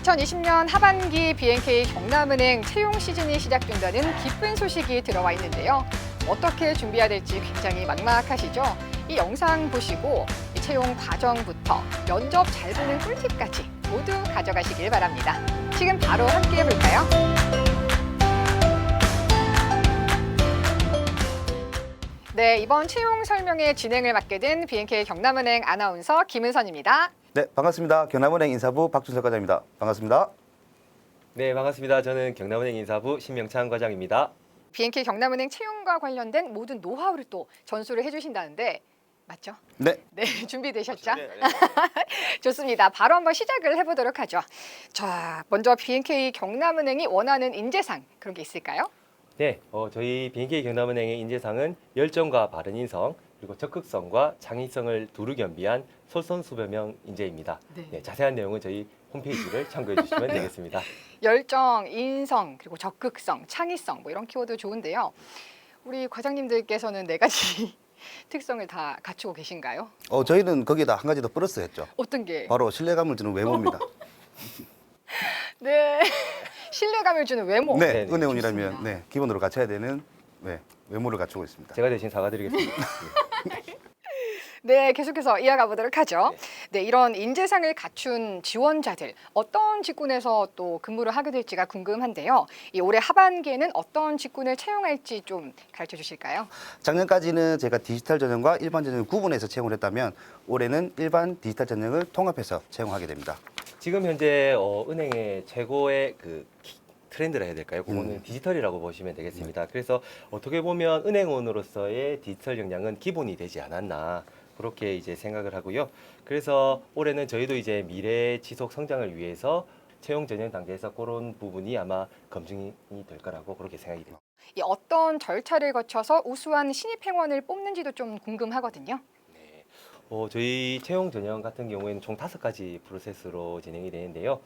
2020년 하반기 BNK 경남은행 채용 시즌이 시작된다는 기쁜 소식이 들어와 있는데요. 어떻게 준비해야 될지 굉장히 막막하시죠? 이 영상 보시고 이 채용 과정부터 면접 잘 보는 꿀팁까지 모두 가져가시길 바랍니다. 지금 바로 함께 해볼까요? 네, 이번 채용 설명회 진행을 맡게 된 BNK 경남은행 아나운서 김은선입니다. 네, 반갑습니다. 경남은행 인사부 박준석 과장입니다. 반갑습니다. 네, 반갑습니다. 저는 경남은행 인사부 신명찬 과장입니다. BNK 경남은행 채용과 관련된 모든 노하우를 또 전수를 해주신다는데 맞죠? 네. 네, 준비되셨죠? 좋습니다. 바로 한번 시작을 해보도록 하죠. 자, 먼저 BNK 경남은행이 원하는 인재상 그런 게 있을까요? 네, 저희 BNK 경남은행의 인재상은 열정과 바른 인성, 그리고 적극성과 창의성을 두루 겸비한 솔선수범형 인재입니다. 네. 네, 자세한 내용은 저희 홈페이지를 참고해 주시면 되겠습니다. 열정, 인성, 그리고 적극성, 창의성 뭐 이런 키워드 좋은데요. 우리 과장님들께서는 네 가지 특성을 다 갖추고 계신가요? 저희는 거기에다 한 가지 더 플러스 했죠. 어떤 게? 바로 신뢰감을 주는 외모입니다. 네, 신뢰감을 주는 외모. 네, 네네, 은행원이라면 좋습니다. 네, 기본으로 갖춰야 되는 외모를 갖추고 있습니다. 제가 대신 사과드리겠습니다. 네, 계속해서 이어가 보도록 하죠. 네, 이런 인재상을 갖춘 지원자들 어떤 직군에서 또 근무를 하게 될지가 궁금한데요. 이 올해 하반기에는 어떤 직군을 채용할지 좀 가르쳐 주실까요? 작년까지는 제가 디지털 전형과 일반 전형을 구분해서 채용을 했다면 올해는 일반 디지털 전형을 통합해서 채용하게 됩니다. 지금 현재 은행의 최고의 트렌드라 해야 될까요? 그거는 디지털이라고 보시면 되겠습니다. 그래서 어떻게 보면 은행원으로서의 디지털 역량은 기본이 되지 않았나 그렇게 이제 생각을 하고요. 그래서 올해는 저희도 이제 미래 지속 성장을 위해서 채용 전형 단계에서 그런 부분이 아마 검증이 될 거라고 그렇게 생각이 됩니다. 이 어떤 절차를 거쳐서 우수한 신입 행원을 뽑는지도 좀 궁금하거든요. 네. 저희 채용 전형 같은 경우에는 총 5가지 프로세스로 진행이 되는데요.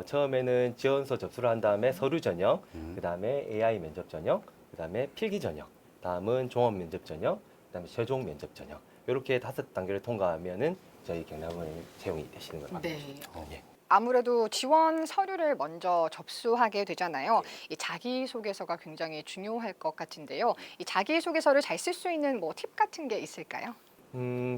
처음에는 지원서 접수를 한 다음에 서류 전형, 그다음에 AI 면접 전형, 그다음에 필기 전형, 다음은 종합 면접 전형, 그다음에 최종 면접 전형. 이렇게 5단계를 통과하면은 저희 경남은행 채용이 되시는 걸 네. 말씀드립니다. 예. 아무래도 지원 서류를 먼저 접수하게 되잖아요. 이 자기소개서가 굉장히 중요할 것 같은데요. 이 자기소개서를 잘 쓸 수 있는 뭐 팁 같은 게 있을까요?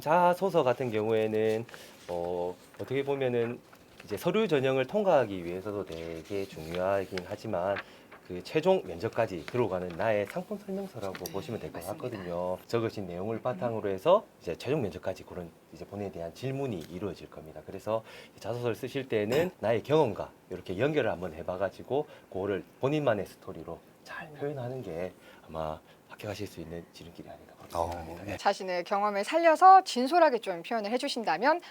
자소서 같은 경우에는 어떻게 보면은 이제 서류 전형을 통과하기 위해서도 되게 중요하긴 하지만 그 최종 면접까지 들어가는 나의 상품 설명서라고 보시면 될 것 맞습니다. 같거든요. 적으신 내용을 바탕으로 해서 이제 최종 면접까지 그런 이제 본인에 대한 질문이 이루어질 겁니다. 그래서 자소서를 쓰실 때는 나의 경험과 이렇게 연결을 한번 해봐가지고 그거를 본인만의 스토리로 잘 표현하는 게 아마 합격하실 수 있는 지름길이 아닌가 그렇게 생각합니다. 네. 자신의 경험을 살려서 진솔하게 좀 표현을 해주신다면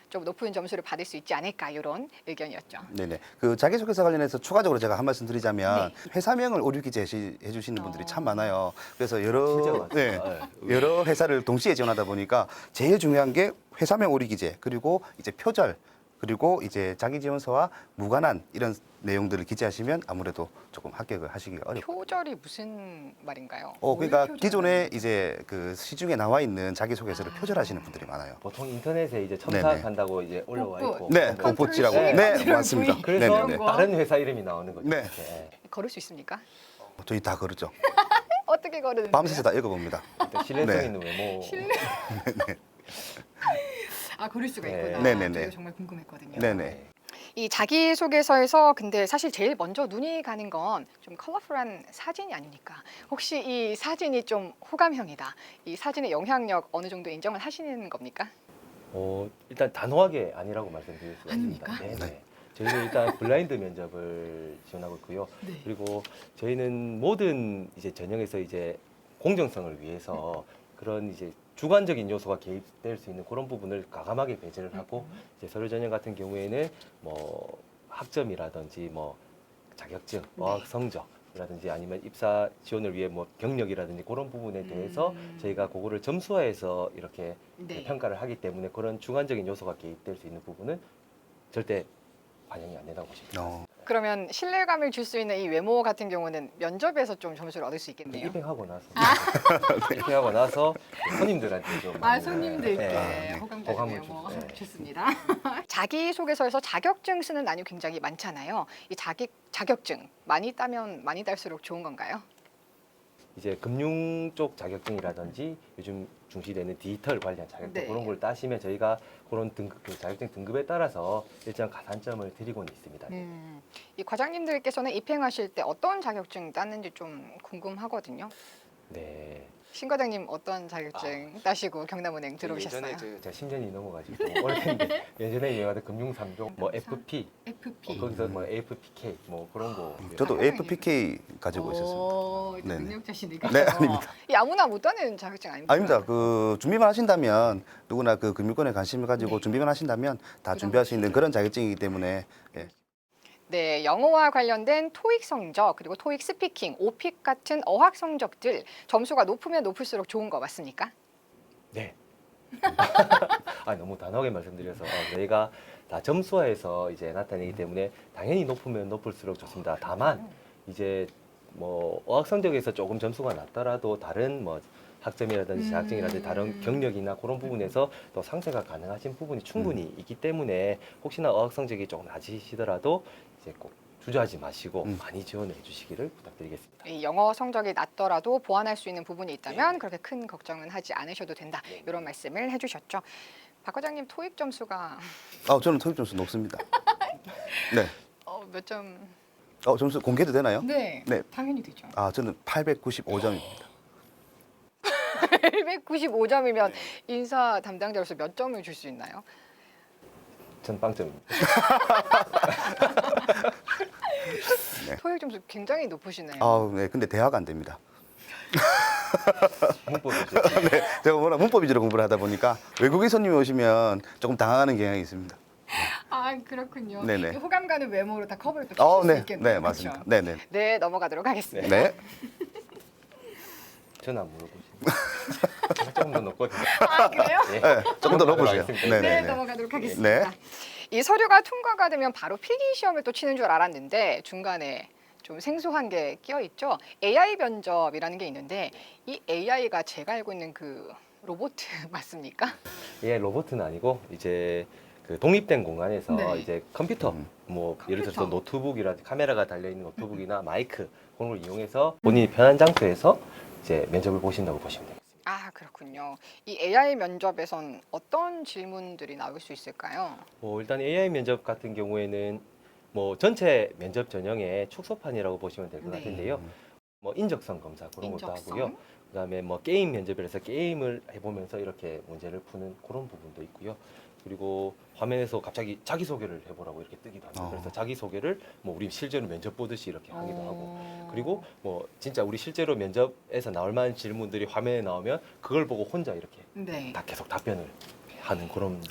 좀 높은 점수를 받을 수 있지 않을까 이런 의견이었죠. 네네. 그 자기소개서 관련해서 추가적으로 제가 한 말씀 드리자면 네. 회사명을 오류 기재해 주시는 분들이 참 많아요. 그래서 진짜 여러 많습니다. 여러 회사를 동시에 지원하다 보니까 제일 중요한 게 회사명 오류 기재 그리고 이제 표절 그리고 이제 자기 지원서와 무관한 이런 내용들을 기재하시면 아무래도 조금 합격을 하시기가 어렵고. 표절이 무슨 말인가요? 그러니까 뭘 표절하는 기존에 이제 그 시중에 나와 있는 자기소개서를 표절하시는 분들이 많아요. 보통 인터넷에 이제 첨삭한다고 이제 올라와 뽀뽀. 있고 네, 컨트롤 오포치라고. C 네, 컨트롤 맞습니다. V. 그래서 네네네. 다른 회사 이름이 나오는 거죠. 네. 네. 걸을 수 있습니까? 저희 다 그러죠. 어떻게 걸으는데요? 밤새서 다 읽어봅니다. 일단 신뢰성 네. 있는 외모. 아, 그럴 수가 네. 있구나. 네네네. 저도 정말 궁금했거든요. 네네. 이 자기소개서에서 근데 사실 제일 먼저 눈이 가는 건 좀 컬러풀한 사진이 아닙니까? 혹시 이 사진이 좀 호감형이다. 이 사진의 영향력 어느 정도 인정을 하시는 겁니까? 일단 단호하게 아니라고 말씀드릴 수가 있습니다. 아닙니까? 네. 저희는 일단 블라인드 면접을 지원하고 있고요. 네. 그리고 저희는 모든 이제 전형에서 이제 공정성을 위해서 그런 이제 주관적인 요소가 개입될 수 있는 그런 부분을 과감하게 배제를 하고 이제 서류 전형 같은 경우에는 뭐 학점이라든지 뭐 자격증, 어학 성적이라든지 아니면 입사 지원을 위해 뭐 경력이라든지 그런 부분에 대해서 저희가 그거를 점수화해서 이렇게 네. 평가를 하기 때문에 그런 주관적인 요소가 개입될 수 있는 부분은 절대 반영이 안 된다고 보시면 됩니다. 그러면 신뢰감을 줄 수 있는 이 외모 같은 경우는 면접에서 좀 점수를 얻을 수 있겠네요. 입행하고 나서 입행하고 나서 손님들한테 좀 아, 손님들께 네. 호감 호감을 가는 외모. 네. 좋습니다. 자기소개서에서 자격증 쓰는 난이 굉장히 많잖아요. 이 자격증 많이 따면 많이 딸수록 좋은 건가요? 이제 금융 쪽 자격증이라든지 요즘 중시되는 디지털 관련 자격증 네. 그런 걸 따시면 저희가 그런 그 자격증 등급에 따라서 일정 가산점을 드리고는 있습니다. 이 과장님들께서는 입행하실 때 어떤 자격증 땄는지 좀 궁금하거든요. 네. 신 과장님 어떤 자격증 따시고 경남은행 들어오셨어요? 예전에 제가 10년이 넘어가지고 오래됐는데 예전에 유행하던 금융 3종 뭐 FP FP. 거기서 뭐 AFPK 뭐 그런 거 저도 과장님. AFPK 가지고 있었습니다. 오, 네네. 능력자시니까. 네, 아닙니다. 이 아무나 못 따는 자격증 아닙니까? 아닙니다. 그 준비만 하신다면 누구나 그 금융권에 관심을 가지고 네. 준비만 하신다면 다 부담 준비할 수 있는 없이. 그런 자격증이기 때문에 예. 네, 영어와 관련된 토익 성적 그리고 토익 스피킹, 오픽 같은 어학 성적들 점수가 높으면 높을수록 좋은 거 맞습니까? 네. 아 너무 단호하게 말씀드려서 저희가 다 점수화해서 이제 나타내기 때문에 당연히 높으면 높을수록 좋습니다. 다만 이제 뭐 어학 성적에서 조금 점수가 낮더라도 다른 뭐 학점이라든지 자격증이라든지 다른 경력이나 그런 부분에서 또 상쇄가 가능하신 부분이 충분히 있기 때문에 혹시나 어학 성적이 조금 낮으시더라도 이제 꼭 주저하지 마시고 많이 지원해 주시기를 부탁드리겠습니다. 이 영어 성적이 낮더라도 보완할 수 있는 부분이 있다면 그렇게 큰 걱정은 하지 않으셔도 된다. 이런 말씀을 해주셨죠. 박 과장님 토익 점수가 저는 토익 점수 높습니다. 네. 몇 점? 점수 공개도 되나요? 네, 네. 당연히 되죠. 저는 895점입니다. 895점이면 인사 담당자로서 몇 점을 줄 수 있나요? 전 빵점입니다. 토익 점수 굉장히 높으시네요. 네. 근데 대화가 안 됩니다. 문법이죠. 네. 제가 워낙 문법 위주로 공부를 하다 보니까 외국인 손님이 오시면 조금 당황하는 경향이 있습니다. 아, 그렇군요. 네네. 이 호감 가는 외모로 다 커버를 또 시킬 수 네. 있겠네요. 네, 맞습니다. 네, 네. 네, 넘어가도록 하겠습니다. 네. 저는 안 물어보시네요. 조금 더 높거든요. 아, 그래요? 네. 네. 조금 더 넣어보세요. 알겠습니다. 네, 네, 네. 넘어가도록 하겠습니다. 네. 이 서류가 통과가 되면 바로 필기 시험을 또 치는 줄 알았는데 중간에 좀 생소한 게 끼어 있죠. AI 면접이라는 게 있는데 이 AI가 제가 알고 있는 그 로봇 맞습니까? 예, 로봇은 아니고 이제 그 독립된 공간에서 네. 이제 컴퓨터 뭐 예를 들어서 컴퓨터. 노트북이라든지 카메라가 달려 있는 노트북이나 마이크 그런 걸 이용해서 본인이 편한 장소에서 이제 면접을 보신다고 보시면 됩니다. 아, 그렇군요. 이 AI 면접에선 어떤 질문들이 나올 수 있을까요? 일단 AI 면접 같은 경우에는 뭐 전체 면접 전형의 축소판이라고 보시면 될 것 네. 같은데요. 뭐 인적성 검사 그런 것도 인적성. 하고요. 그다음에 뭐 게임 면접이라서 게임을 해보면서 이렇게 문제를 푸는 그런 부분도 있고요. 그리고 화면에서 갑자기 자기소개를 해보라고 이렇게 뜨기도 합니다. 그래서 자기소개를 뭐 우리 실제로 면접 보듯이 이렇게 하기도 하고 그리고 뭐 진짜 우리 실제로 면접에서 나올 만한 질문들이 화면에 나오면 그걸 보고 혼자 이렇게 네. 다 계속 답변을 하는 그런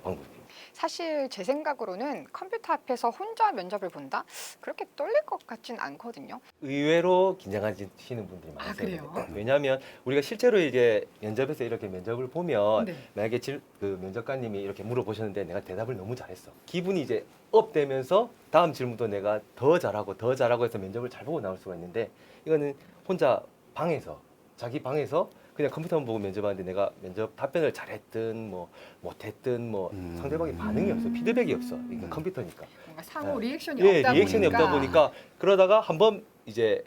방법입니다. 사실 제 생각으로는 컴퓨터 앞에서 혼자 면접을 본다? 그렇게 떨릴 것 같진 않거든요. 의외로 긴장하시는 분들이 아, 많으세요. 그래요? 왜냐하면 우리가 실제로 이제 면접에서 이렇게 면접을 보면 네. 만약에 그 면접관님이 이렇게 물어보셨는데 내가 대답을 너무 잘했어. 기분이 이제 업되면서 다음 질문도 내가 더 잘하고 해서 면접을 잘 보고 나올 수가 있는데 이거는 혼자 방에서 자기 방에서 그냥 컴퓨터만 보고 면접하는데 내가 면접 답변을 잘했든 뭐 못했든 뭐 상대방의 반응이 없어, 피드백이 없어. 이건 컴퓨터니까. 뭔가 상호 네. 리액션이 예, 없다 리액션이 보니까. 없다 보니까 그러다가 한번 이제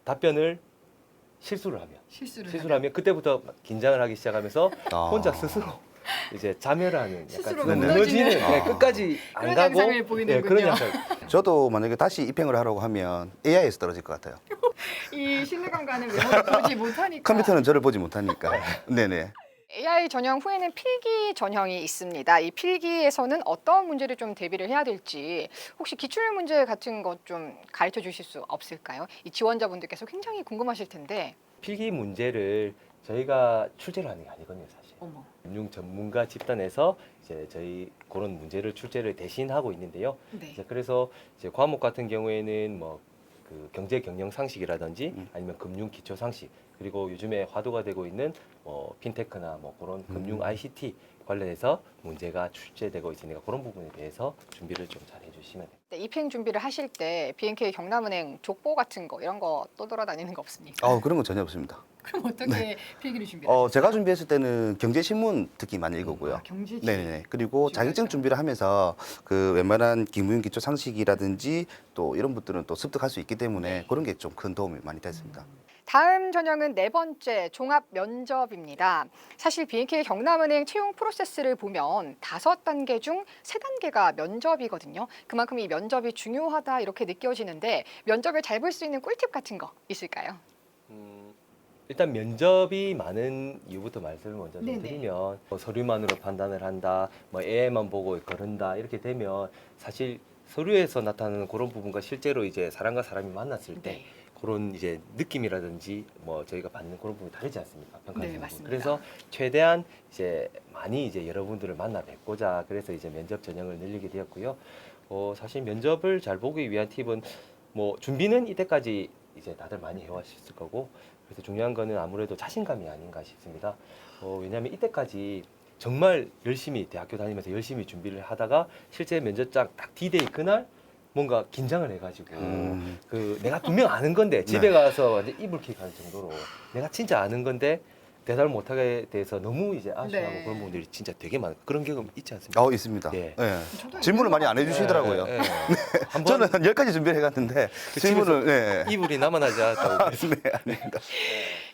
답변을 실수를 하면 그때부터 긴장을 하기 시작하면서 혼자 스스로 이제 자멸하는 스스로 약간 무너지는. 무너지는 끝까지 안 그런 가고 양상을 보이는군요. 그런 양상. 저도 만약에 다시 입행을 하라고 하면 AI에서 떨어질 것 같아요. 이 신뢰감 가는 외모를 보지 못하니까. 컴퓨터는 저를 보지 못하니까. 네네. AI 전형 후에는 필기 전형이 있습니다. 이 필기에서는 어떤 문제를 좀 대비를 해야 될지 혹시 기출 문제 같은 것 좀 가르쳐 주실 수 없을까요? 이 지원자분들께서 굉장히 궁금하실 텐데. 필기 문제를 저희가 출제를 하는 게 아니거든요, 사실. 어머. 금융 전문가 집단에서 이제 저희 그런 문제를 출제를 대신하고 있는데요. 네. 이제 그래서 이제 과목 같은 경우에는 뭐 그 경제 경영 상식이라든지 아니면 금융 기초 상식 그리고 요즘에 화두가 되고 있는 뭐 핀테크나 뭐 그런 금융 ICT 관련해서 문제가 출제되고 있으니까 그런 부분에 대해서 준비를 좀 잘 해주시면 됩니다. 입행 준비를 하실 때 B&K 경남은행 족보 같은 거 이런 거 떠돌아다니는 거 없습니까? 그런 건 전혀 없습니다. 그럼 어떻게 필기를 준비하셨어요? 제가 준비했을 때는 경제신문 특히 많이 읽었고요. 아, 경제 네네. 그리고 자격증 중요하죠. 준비를 하면서 그 웬만한 기무용 기초 상식이라든지 또 이런 것들은 또 습득할 수 있기 때문에 그런 게 좀 큰 도움이 많이 됐습니다. 다음 전형은 네 번째 종합 면접입니다. 사실 B&K 경남은행 채용 프로세스를 보면 5단계 중 3단계가 면접이거든요. 그만큼 이 면접이 중요하다 이렇게 느껴지는데 면접을 잘 볼 수 있는 꿀팁 같은 거 있을까요? 일단 면접이 많은 이유부터 말씀을 먼저 좀 네네. 드리면 뭐 서류만으로 판단을 한다, 뭐 애만 보고 거른다 이렇게 되면 사실 서류에서 나타나는 그런 부분과 실제로 이제 사람과 사람이 만났을 때 네. 그런 이제 느낌이라든지 뭐 저희가 받는 그런 부분이 다르지 않습니까? 평가하는 네, 부분. 맞습니다. 그래서 최대한 이제 많이 이제 여러분들을 만나 뵙고자 그래서 이제 면접 전형을 늘리게 되었고요. 사실 면접을 잘 보기 위한 팁은 뭐 준비는 이때까지 이제 다들 많이 해왔을 거고 그래서 중요한 거는 아무래도 자신감이 아닌가 싶습니다. 왜냐하면 이때까지 정말 열심히 대학교 다니면서 열심히 준비를 하다가 실제 면접장 딱 D-Day 그날 뭔가 긴장을 해가지고 그 내가 분명 아는 건데 집에 가서 완전 이불킥 할 정도로 내가 진짜 아는 건데 대답을 못하게 돼서 너무 이제 아쉬워하고 네. 그런 분들이 진짜 되게 많아요. 그런 경험 있지 않습니까? 있습니다. 네. 네. 저도 질문을 많이 안 있는 것 해주시더라고요. 네, 네, 네. 한번 저는 10가지 준비를 해갔는데 질문을 네. 이불이 남아나지 않았다고 그랬어요. 네, 아닙니다.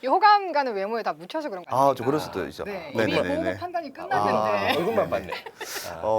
이 호감 가는 외모에 다 묻혀서 그런 거 아닙니까? 저 그럴 수도 있죠. 네, 네, 이미 네, 보고 네. 판단이 끝났는데. 얼굴만 봤네.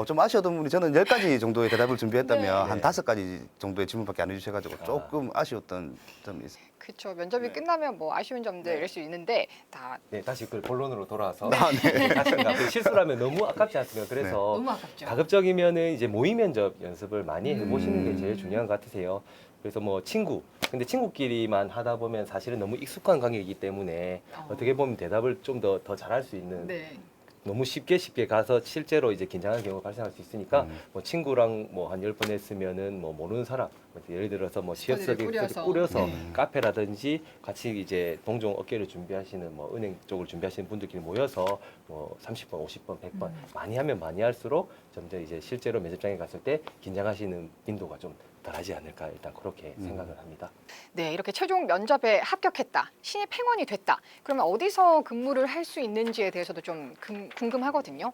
좀 아쉬웠던 분이 저는 10가지 정도의 대답을 준비했다면 네. 한 5가지 정도의 질문밖에 안 해주셔가지고 조금 아쉬웠던 점이 있어요. 그렇죠. 면접이 끝나면 뭐 아쉬운 점들일 수 있는데 다 네, 다시 그 본론으로 돌아와서 네. 자신감. 그 실수를 하면 너무 아깝지 않습니까? 그래서 너무 아깝죠. 가급적이면은 이제 모의 면접 연습을 많이 해보시는 게 음. 제일 중요한 것 같으세요. 그래서 뭐 친구, 근데 친구끼리만 하다 보면 사실은 너무 익숙한 관계이기 때문에 어떻게 보면 대답을 좀 더 잘할 수 있는 네. 너무 쉽게 가서 실제로 이제 긴장한 경우가 발생할 수 있으니까 뭐 친구랑 뭐 한 10번 했으면은 뭐 모르는 사람 예를 들어서 뭐 취업 스터디를 서비스를 꾸려서. 꾸려서 네. 카페라든지 같이 이제 동종 업계를 준비하시는 뭐 은행 쪽을 준비하시는 분들끼리 모여서 뭐 30번, 50번, 100번 많이 하면 많이 할수록 점점 이제 실제로 면접장에 갔을 때 긴장하시는 빈도가 좀 덜하지 않을까 일단 그렇게 생각을 합니다. 네, 이렇게 최종 면접에 합격했다. 신입 행원이 됐다. 그러면 어디서 근무를 할 수 있는지에 대해서도 좀 궁금하거든요.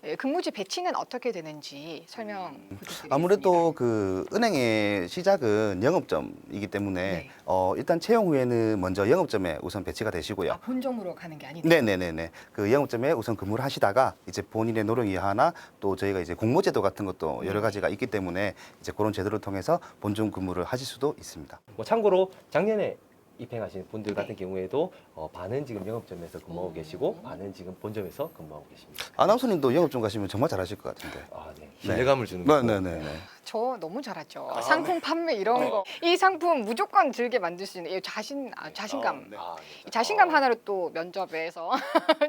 예, 근무지 배치는 어떻게 되는지 설명 부탁드리겠습니다. 아무래도 그 은행의 시작은 영업점이기 때문에 네. 일단 채용 후에는 먼저 영업점에 우선 배치가 되시고요. 본점으로 가는 게 아니다. 네네네네. 그 영업점에 우선 근무를 하시다가 이제 본인의 노력이 하나 또 저희가 이제 공모제도 같은 것도 여러 가지가 있기 때문에 이제 그런 제도를 통해서 본점 근무를 하실 수도 있습니다. 뭐 참고로 작년에 입행하신 분들 네. 같은 경우에도 반은 지금 영업점에서 근무하고 계시고 반은 지금 본점에서 근무하고 계십니다. 아나운서님도 영업점 가시면 정말 잘하실 것 같은데. 네. 신뢰감을 주는 거. 네네네. 저 너무 잘하죠. 상품 판매 이런 거. 이 상품 무조건 들게 만들 수 있는 이 자신감. 이 자신감 하나로 또 면접에서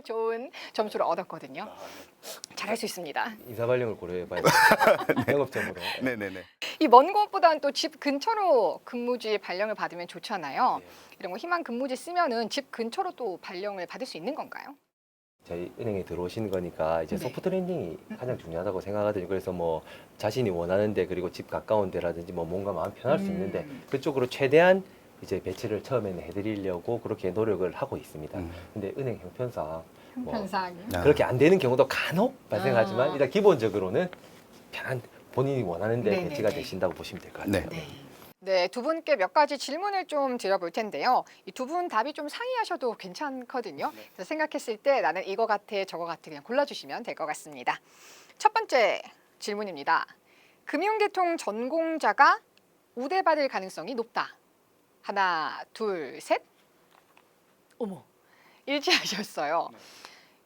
좋은 점수를 얻었거든요. 잘할 수 있습니다. 인사 발령을 고려해봐야 돼요. 영업점으로. 네네네. 이 먼 곳보다는 또 집 근처로 근무지 발령을 받으면 좋잖아요. 네. 이런 거 희망 근무지 쓰면은 집 근처로 또 발령을 받을 수 있는 건가요? 저희 은행에 들어오시는 거니까 이제 네. 소프트 랜딩이 가장 중요하다고 생각하거든요. 그래서 뭐 자신이 원하는데 그리고 집 가까운 데라든지 뭐 뭔가 마음 편할 수 있는데 그쪽으로 최대한 이제 배치를 처음에는 해드리려고 그렇게 노력을 하고 있습니다. 근데 은행 형편상 형편상. 그렇게 안 되는 경우도 간혹 발생하지만 아. 일단 기본적으로는 편한 본인이 원하는데 네네네. 배치가 되신다고 보시면 될 것 같아요. 네. 네, 두 분께 몇 가지 질문을 좀 드려볼 텐데요. 이 두 분 답이 좀 상이하셔도 괜찮거든요. 그래서 생각했을 때 나는 이거 같아, 저거 같아 그냥 골라주시면 될 것 같습니다. 첫 번째 질문입니다. 금융계통 전공자가 우대받을 가능성이 높다. 하나, 둘, 셋. 어머, 일치하셨어요.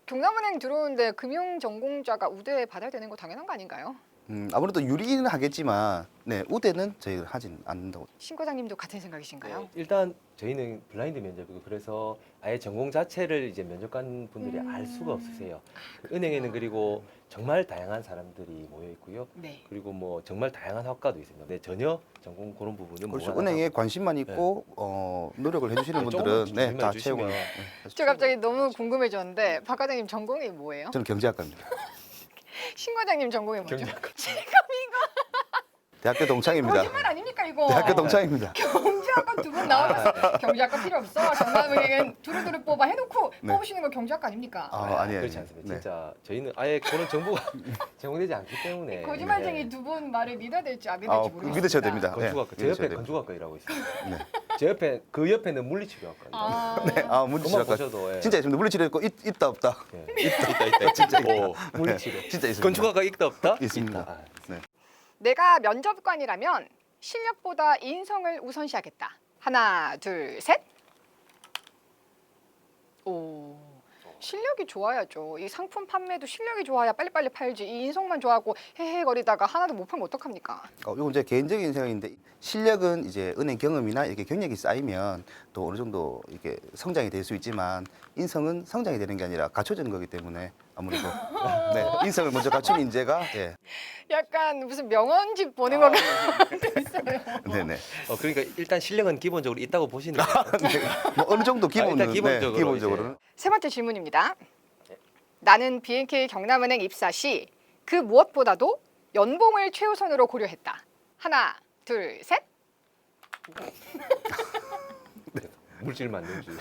경남은행 들어오는데 금융 전공자가 우대 받아야 되는 거 당연한 거 아닌가요? 아무래도 유리는 하겠지만 네 우대는 저희 하진 않는다고. 신 과장님도 같은 생각이신가요? 일단 저희는 블라인드 면접이고 그래서 아예 전공 자체를 이제 면접관 분들이 알 수가 없으세요. 은행에는 그리고 정말 다양한 사람들이 모여 있고요. 네. 그리고 뭐 정말 다양한 학과도 있습니다. 근데 전혀 전공 그런 부분은 그렇죠. 무관하다고. 은행에 관심만 있고 노력을 해주시는 조금만 분들은 좀 네, 질문해 다 주시면. 채용을. 저 갑자기 너무 궁금해졌는데 박 과장님 전공이 뭐예요? 저는 경제학과입니다. 신 과장님 전공이 뭐죠? 경제학과. 대학교 동창입니다. 거짓말 아닙니까 이거? 대학교 동창입니다. 경제학과 두 분 나오면서 경제학과 필요 없어. 경남은행은 두루두루 뽑아 해놓고 네. 뽑으시는 거 경제학과 아닙니까? 아니에요. 그렇지 않습니다. 네. 진짜 저희는 아예 그런 정보가 제공되지 않기 때문에 거짓말쟁이 네. 두 분 말을 믿어야 될지 안 믿어야 될지 모르겠습니다. 믿으셔야 됩니다. 건축학과 제 믿으셔야 옆에 됩니다. 건축학과 일하고 있습니다. 네. 제 옆에 그 옆에는 물리치료학과. 아, 그만 물리치료학과 보셔도 예. 진짜 있습니다. 물리치료 있고 있다 없다. 예. 있다 진짜 물리치료. 진짜 있습니다. 건축학과 있다 없다? 있습니다. 있다. 아, 네. 내가 면접관이라면 실력보다 인성을 우선시하겠다. 하나, 둘, 셋. 오, 실력이 좋아야죠. 이 상품 판매도 실력이 좋아야 빨리빨리 팔지. 이 인성만 좋아하고 헤헤거리다가 하나도 못 팔면 어떡합니까? 이건 제 개인적인 생각인데 실력은 이제 은행 경험이나 이렇게 경력이 쌓이면 또 어느 정도 이렇게 성장이 될 수 있지만 인성은 성장이 되는 게 아니라 갖춰지는 거기 때문에 아무래도 네, 인성을 먼저 갖춘 인재가 예, 약간 무슨 명언집 보는 것 같았어요. 네네. 그러니까 일단 실력은 기본적으로 있다고 보시는 거예요. 네. 뭐 어느 정도 기본은 일단 기본적으로 네, 기본적으로는 세 번째 질문입니다. 나는 BNK 경남은행 입사 시 그 무엇보다도 연봉을 최우선으로 고려했다. 하나, 둘, 셋. 물질 만능주의.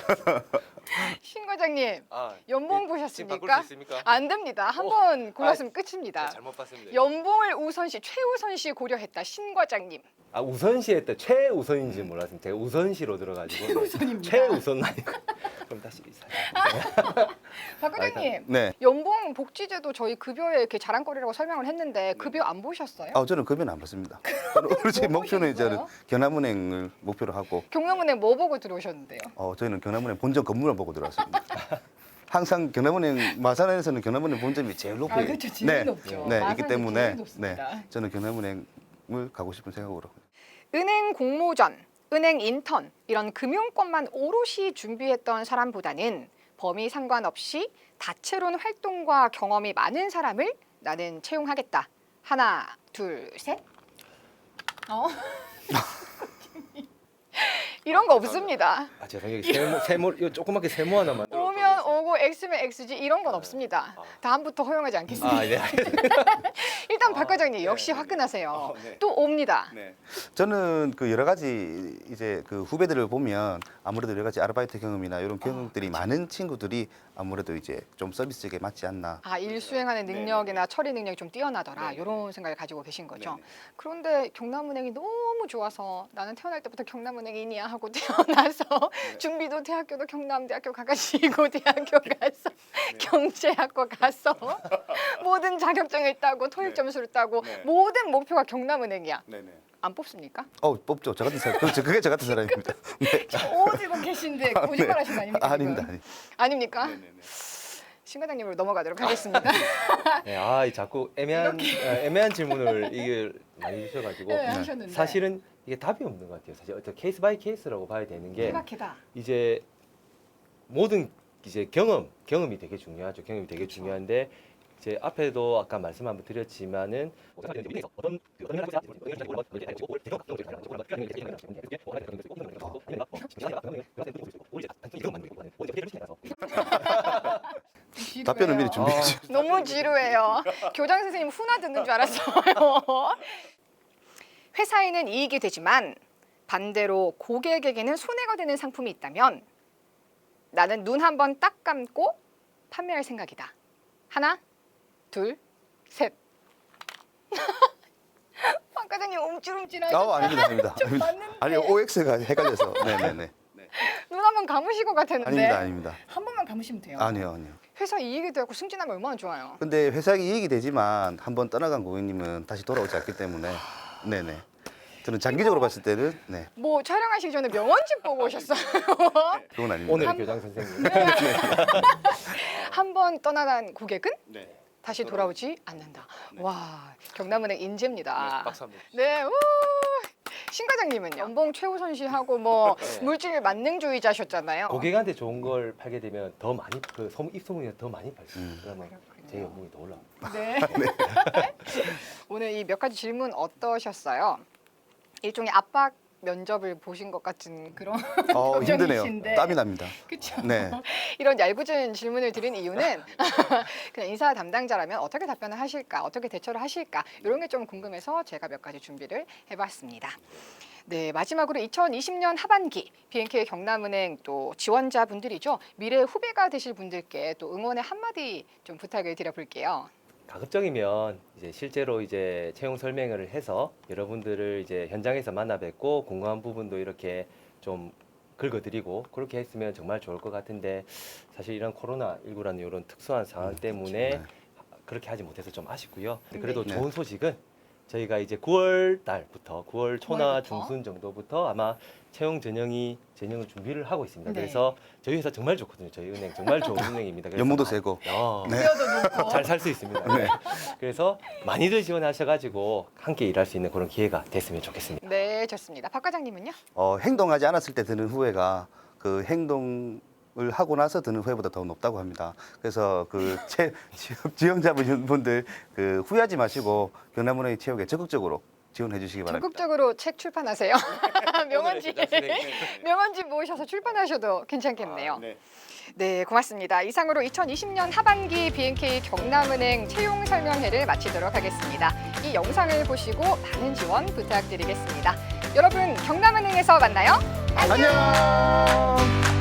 신 과장님, 연봉 보셨습니까? 바꿀 수 있습니까? 안 됩니다. 한 번 골랐으면 끝입니다. 잘못 봤습니다. 연봉을 우선시, 최우선시 고려했다. 신 과장님. 우선시에 때 최우선인지 몰랐습니다. 제가 우선시로 들어가지고 최우선입니다. 최우선 아니고 그럼 다시 박 과장님, 네. 연봉 복지제도 저희 급여에 이렇게 자랑거리라고 설명을 했는데 급여 안 보셨어요? 저는 급여는 안 받습니다. 저는 제 뭐 목표는 저는 보셨어요? 경남은행을 목표로 하고 경남은행 뭐 보고 들어오셨는데요? 저희는 경남은행 본점 건물을 보고 들어왔습니다. 항상 경남은행 마산에서는 경남은행 본점이 제일 높이 그렇죠. 제일 높죠. 네, 마산이 있기 때문에 제일 높습니다. 저는 경남은행을 가고 싶은 생각으로. 은행 공모전, 은행 인턴 이런 금융권만 오롯이 준비했던 사람보다는 범위 상관없이 다채로운 활동과 경험이 많은 사람을 나는 채용하겠다. 하나, 둘, 셋. 이런 거 없습니다. 제 생각에 세모 이 조그맣게 세모 하나만. 오면 오고 X면 X지 이런 건 없습니다. 다음부터 허용하지 않겠습니다. 네. 일단 박 과장님 역시 화끈하세요. 네. 또 옵니다. 저는 그 여러 가지 이제 그 후배들을 보면 아무래도 여러 가지 아르바이트 경험이나 이런 경험들이 많은 친구들이 아무래도 이제 좀 서비스직에 맞지 않나. 일 수행하는 능력이나 처리 능력이 좀 뛰어나더라. 이런 생각을 가지고 계신 거죠. 그런데 경남은행이 너무 좋아서 나는 태어날 때부터 경남은행인이야 하고 태어나서 준비도 대학교도 경남대학교 가가지고 대학교 가서 경제학과 가서 모든 자격증을 따고 토익 점수를 따고 모든 목표가 경남은행이야. 안 뽑습니까? 뽑죠. 저 같은 사람. 그렇죠. 그게 저 같은 사람입니다. 오지고 계신데 거짓말하시는 거 아닙니까? 아닙니다. 지금? 아닙니까? 신 과장님으로 넘어가도록 하겠습니다. 네, 자꾸 애매한 질문을 이게 많이 주셔가지고 네, 하셨는데. 사실은 이게 답이 없는 것 같아요. 사실 어떤 케이스 바이 케이스라고 봐야 되는 게 케바케다. 이제 모든 이제 경험이 되게 중요하죠. 경험이 되게 중요한데 이제 앞에도 아까 말씀 한번 드렸지만은 답변을 미리 준비해 주세요. 너무 지루해요. 교장 선생님 훈화 듣는 줄 알았어요. 회사에는 이익이 되지만 반대로 고객에게는 손해가 되는 상품이 있다면 나는 눈 한 번 딱 감고 판매할 생각이다. 하나, 둘, 셋. 박 과장님 움찔움찔하죠. 아닙니다. 맞는데. 아니 OX가 헷갈려서. 네네네. 눈 한 번 감으실 것 같았는데. 아닙니다. 한 번만 감으시면 돼요. 아니요. 회사 이익이 되고 승진하면 얼마나 좋아요. 근데 회사에 이익이 되지만 한번 떠나간 고객님은 다시 돌아오지 않기 때문에 네네. 저는 장기적으로 봤을 때는 네 뭐 촬영하시기 전에 명언집 보고 오셨어요. 그건 아닙니다. 오늘 교장 선생님. 한 번 떠나간 고객은 다시 돌아오지 않는다. 와, 경남은행 인재입니다. 박수 한번. 네, 우! 신 과장님은 연봉 최우선시하고 뭐 물질 만능주의자셨잖아요. 고객한테 좋은 걸 팔게 되면 더 많이 입소문이 더 많이 팔 수 있어요. 그러면 제 연봉이 더 올라. 네. 오늘 이 몇 가지 질문 어떠셨어요? 일종의 압박 면접을 보신 것 같은 그런 힘드네요. 표정이신데. 땀이 납니다. 그렇죠. 네. 이런 얄궂은 질문을 드린 이유는 그냥 인사 담당자라면 어떻게 답변을 하실까, 어떻게 대처를 하실까 이런 게 좀 궁금해서 제가 몇 가지 준비를 해봤습니다. 네, 마지막으로 2020년 하반기 BNK 경남은행 또 지원자분들이죠. 미래 후배가 되실 분들께 또 응원의 한마디 좀 부탁을 드려볼게요. 가급적이면 이제 실제로 이제 채용 설명회를 해서 여러분들을 이제 현장에서 만나 뵙고 궁금한 부분도 이렇게 좀 긁어드리고 그렇게 했으면 정말 좋을 것 같은데 사실 이런 코로나19라는 이런 특수한 상황 때문에 네. 그렇게 하지 못해서 좀 아쉽고요. 그래도 네. 좋은 소식은 저희가 이제 9월 달부터 9월 초나 9월부터? 중순 정도부터 아마 채용 전형을 준비를 하고 있습니다. 네. 그래서 저희 회사 정말 좋거든요. 저희 은행 정말 좋은 은행입니다. 그래서 연봉도 세고. 네. 잘 살 수 있습니다. 네. 그래서 많이들 지원하셔가지고 함께 일할 수 있는 그런 기회가 됐으면 좋겠습니다. 네, 좋습니다. 박 과장님은요? 행동하지 않았을 때 드는 후회가 그 행동을 하고 나서 드는 후회보다 더 높다고 합니다. 그래서 그 지원자분들 그 후회하지 마시고 경남은행 채용에 적극적으로 지원해 주시기 바랍니다. 적극적으로 책 출판하세요. 명언지 모으셔서 출판하셔도 괜찮겠네요. 네, 고맙습니다. 이상으로 2020년 하반기 BNK 경남은행 채용 설명회를 마치도록 하겠습니다. 이 영상을 보시고 많은 지원 부탁드리겠습니다. 여러분, 경남은행에서 만나요. 안녕.